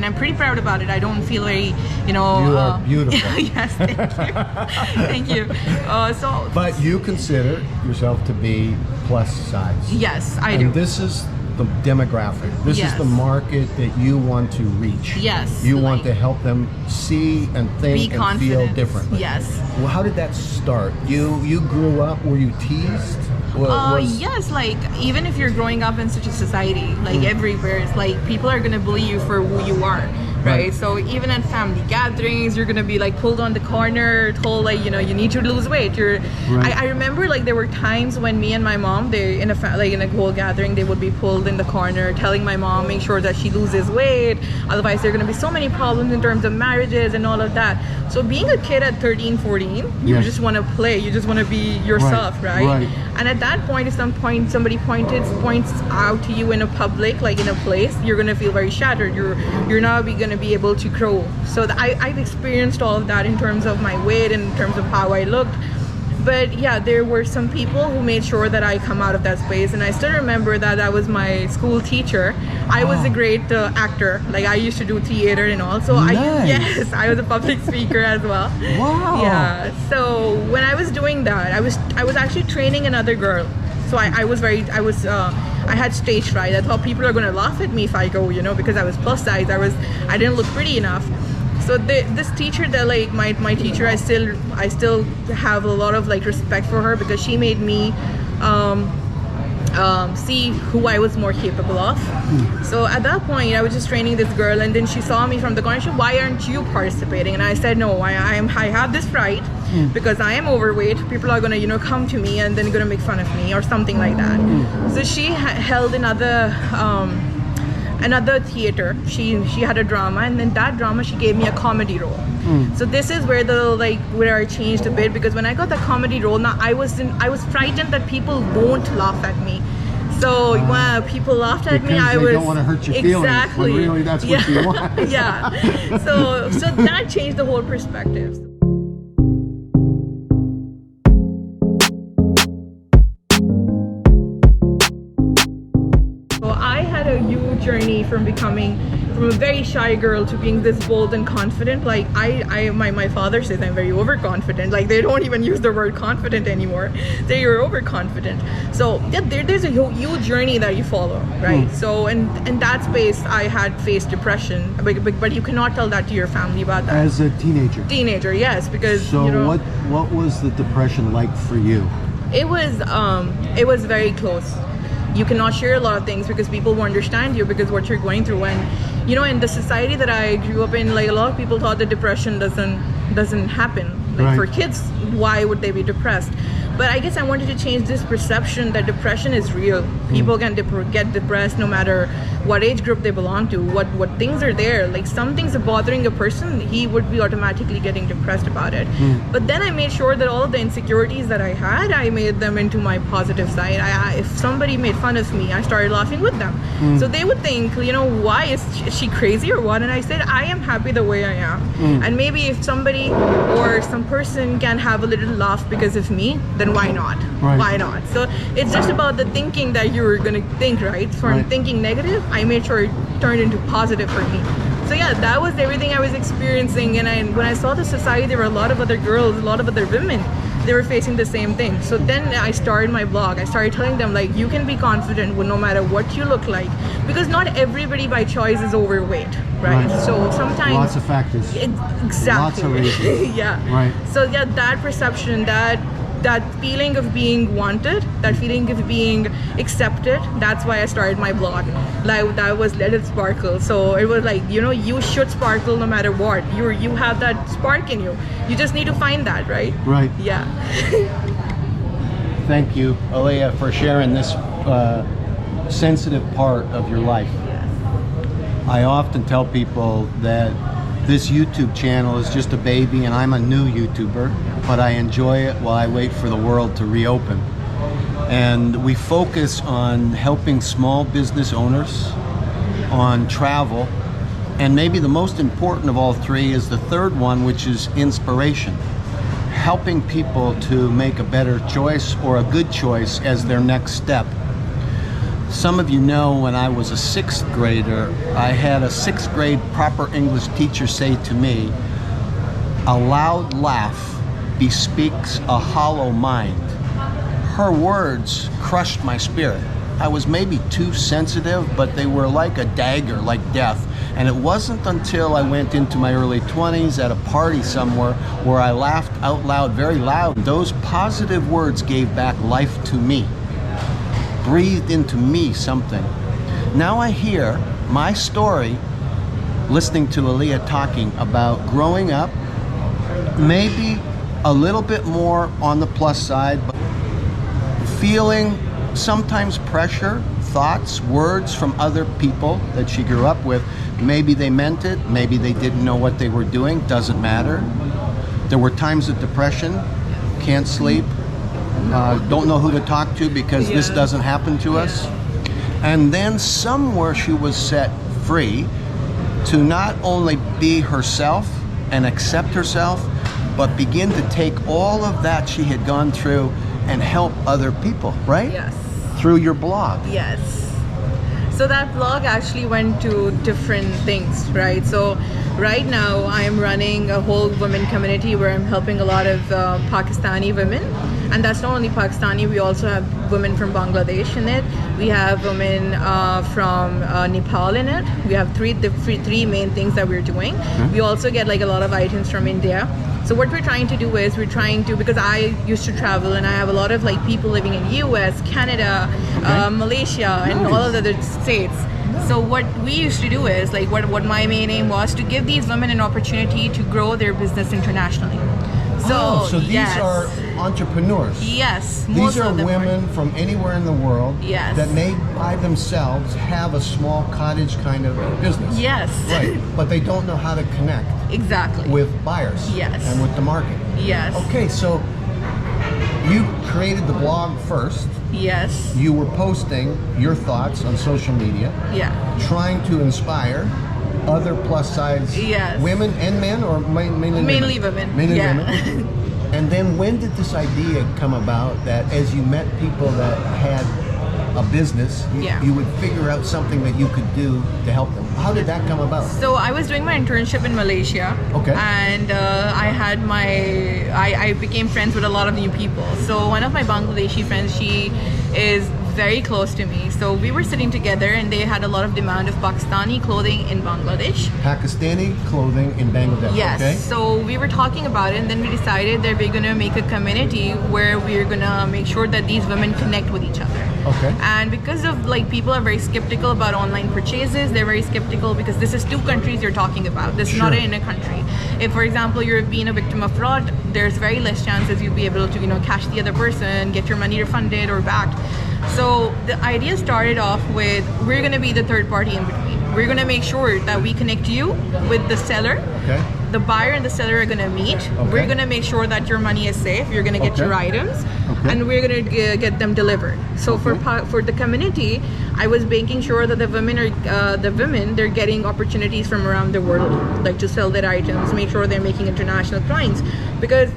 I'm pretty proud about it. I don't feel very, you know. You are beautiful. Yes, thank you. Thank you. But you consider yourself to be plus size. Yes, I do. And this is the demographic. This is the market that you want to reach. Yes. You want to help them see and think and feel differently. Yes. Well, how did that start? You grew up, were you teased? Yes, like even if you're growing up in such a society, like everywhere, it's like people are gonna bully you for who you are, right? So even at family gatherings, you're gonna be like pulled on the corner, told like, you know, you need to lose weight. I remember like there were times when me and my mom, they in a whole gathering, they would be pulled in the corner, telling my mom, make sure that she loses weight. Otherwise, there are gonna be so many problems in terms of marriages and all of that. So being a kid at 13, 14, you just want to play. You just want to be yourself, right? And at that point, if somebody points out to you in a public, like in a place, you're gonna feel very shattered. You're not gonna be able to grow. So I've experienced all of that in terms of my weight, in terms of how I looked. But yeah, there were some people who made sure that I come out of that space, and I still remember that was my school teacher. I was a great actor. Like I used to do theater and all. So nice. I was a public speaker as well. Wow. Yeah. So when I was doing that, I was actually training another girl. So I had stage fright. I thought people are gonna laugh at me if I go, you know, because I was plus size. I didn't look pretty enough. So this teacher, that like my teacher, I still have a lot of like respect for her, because she made me see who I was more capable of. So at that point, I was just training this girl, and then she saw me from the corner. She said, "Why aren't you participating?" And I said, "No, I have this fright because I am overweight. People are gonna, you know, come to me and then gonna make fun of me or something like that." So she held another theater. She had a drama, and then that drama she gave me a comedy role. So this is where where I changed a bit, because when I got the comedy role, now I was frightened that people won't laugh at me. So when people laughed at me, I was, don't want to hurt your feelings, when really that's what you want. Yeah. So that changed the whole perspective. Journey from a very shy girl to being this bold and confident. Like my father says I'm very overconfident. Like they don't even use the word confident anymore. You're overconfident. So yeah, there's a huge journey that you follow, right? So in that space, I had faced depression, but you cannot tell that to your family about that. As a teenager, yes, because so you know, what was the depression like for you? It was very close. You cannot share a lot of things because people won't understand you because what you're going through. And you know, in the society that I grew up in, like a lot of people thought that depression doesn't happen. Like for kids, why would they be depressed? But I guess I wanted to change this perception that depression is real. People can get depressed no matter what age group they belong to, what things are there. Like some things are bothering a person, he would be automatically getting depressed about it. But then I made sure that all of the insecurities that I had, I made them into my positive side. If somebody made fun of me, I started laughing with them. So they would think, you know, why is she crazy or what? And I said, I am happy the way I am. And maybe if somebody or some person can have a little laugh because of me, then why not? Why not? So it's just about the thinking that you're gonna think, right? From thinking negative, I made sure it turned into positive for me. So yeah, that was everything I was experiencing. And when I saw the society, there were a lot of other girls, a lot of other women, they were facing the same thing. So then I started my blog. I started telling them, like, you can be confident no matter what you look like, because not everybody by choice is overweight, right? So sometimes lots of factors. Exactly. Lots of reasons. Yeah. So yeah, that perception, that feeling of being wanted, that feeling of being accepted, that's why I started my blog. Like that was Let It Sparkle. So it was like, you know, you should sparkle no matter what. You have that spark in you. You just need to find that, right? Right. Yeah. Thank you, Aliya, for sharing this sensitive part of your life. I often tell people that this YouTube channel is just a baby and I'm a new YouTuber, but I enjoy it while I wait for the world to reopen. And we focus on helping small business owners, on travel, and maybe the most important of all three is the third one, which is inspiration. Helping people to make a better choice or a good choice as their next step. Some of you know when I was a 6th grader, I had a 6th grade proper English teacher say to me, "A loud laugh bespeaks a hollow mind." Her words crushed my spirit. I was maybe too sensitive, but they were like a dagger, like death. And it wasn't until I went into my early 20s at a party somewhere where I laughed out loud, very loud. Those positive words gave back life to me, breathed into me something. Now I hear my story, listening to Aliya talking about growing up, maybe a little bit more on the plus side, but feeling sometimes pressure, thoughts, words from other people that she grew up with. Maybe they meant it, maybe they didn't know what they were doing, doesn't matter. There were times of depression, can't sleep, don't know who to talk to because this doesn't happen to us. And then somewhere she was set free to not only be herself and accept herself, but begin to take all of that she had gone through and help other people, right? Yes. Through your blog. Yes. So that blog actually went to different things, right? So right now I am running a whole women community where I'm helping a lot of Pakistani women. And that's not only Pakistani, we also have women from Bangladesh in it. We have women from Nepal in it. We have three main things that we're doing. We also get like a lot of items from India. So what we're trying to do is because I used to travel and I have a lot of like people living in US, Canada, Malaysia, and all of the other states. So what we used to do is like what my main aim was to give these women an opportunity to grow their business internationally. So these are entrepreneurs. Yes, these are women from anywhere in the world that may by themselves have a small cottage kind of business. Yes. Right, but they don't know how to connect with buyers and with the market. Yes. Okay, so you created the blog first. Yes. You were posting your thoughts on social media. Yeah. Trying to inspire other plus size women and men, or mainly women? Mainly women. And then when did this idea come about that as you met people that had a business, you would figure out something that you could do to help them? How did that come about? So I was doing my internship in Malaysia. Okay. And I became friends with a lot of new people. So one of my Bangladeshi friends, she is very close to me. So we were sitting together and they had a lot of demand of Pakistani clothing in Bangladesh. Pakistani clothing in Bangladesh. Yes. Okay. So we were talking about it and then we decided that we're going to make a community where we're going to make sure that these women connect with each other. Okay. And because of like people are very skeptical about online purchases, they're very skeptical because this is 2 countries you're talking about. This is not in a country. If, for example, you're being a victim of fraud, there's very less chances you'll be able to, catch the other person, get your money refunded or backed. So the idea started off with, we're going to be the third party in between. We're going to make sure that we connect you with the seller. Okay. The buyer and the seller are going to meet. Okay. We're going to make sure that your money is safe. You're going to get your items, and we're going to get them delivered. So for the community, I was making sure that the women they're getting opportunities from around the world, like to sell their items, make sure they're making international clients, because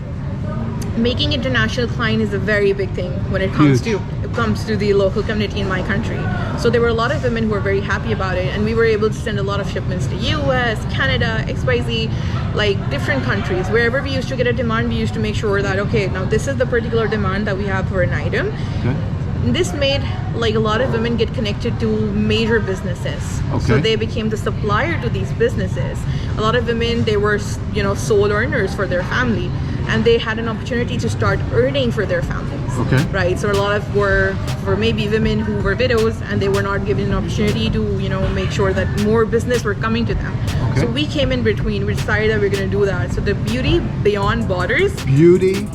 making international client is a very big thing when it comes to the local community in my country. So there were a lot of women who were very happy about it, and we were able to send a lot of shipments to US, Canada, XYZ, like different countries. Wherever we used to get a demand, we used to make sure that, okay, now this is the particular demand that we have for an item. Okay. This made like a lot of women get connected to major businesses. Okay. So they became the supplier to these businesses. A lot of women, they were, sole earners for their family, and they had an opportunity to start earning for their families. Okay. Right. So a lot of were maybe women who were widows and they were not given an opportunity to, make sure that more business were coming to them. Okay. So we came in between. We decided that we're going to do that. So the Beauty Beyond Borders. Beauty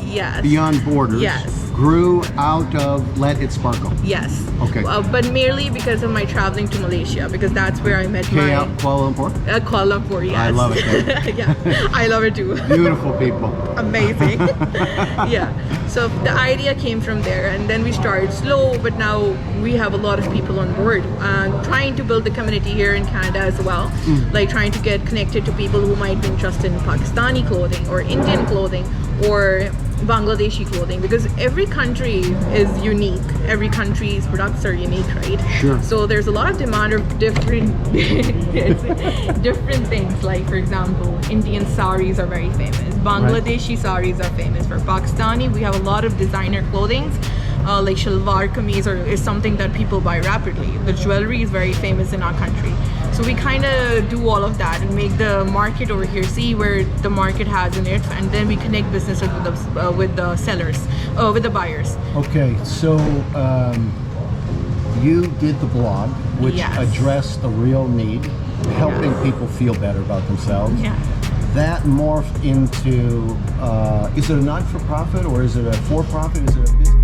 Beyond Borders. Yes. Grew out of Let It Sparkle. Yes. Okay. But merely because of my traveling to Malaysia, because that's where I met Kuala Lumpur? Kuala Lumpur, yes. I love it there. Yeah, I love it too. Beautiful people. Amazing. Yeah. So the idea came from there, and then we started slow, but now we have a lot of people on board. Trying to build the community here in Canada as well, like trying to get connected to people who might be interested in Pakistani clothing or Indian clothing, or Bangladeshi clothing, because every country is unique. Every country's products are unique, right? Sure. So there's a lot of demand of different different things. Like for example, Indian saris are very famous. Bangladeshi saris are famous. For Pakistani, we have a lot of designer clothing. Like shalwar kameez is something that people buy rapidly. The jewelry is very famous in our country. So we kind of do all of that and make the market over here, see where the market has in it, and then we connect businesses with the sellers, with the buyers. Okay, so you did the blog, which Yes. addressed the real need, helping people feel better about themselves. Yeah. That morphed into, is it a not-for-profit or is it a for-profit? Is it a business?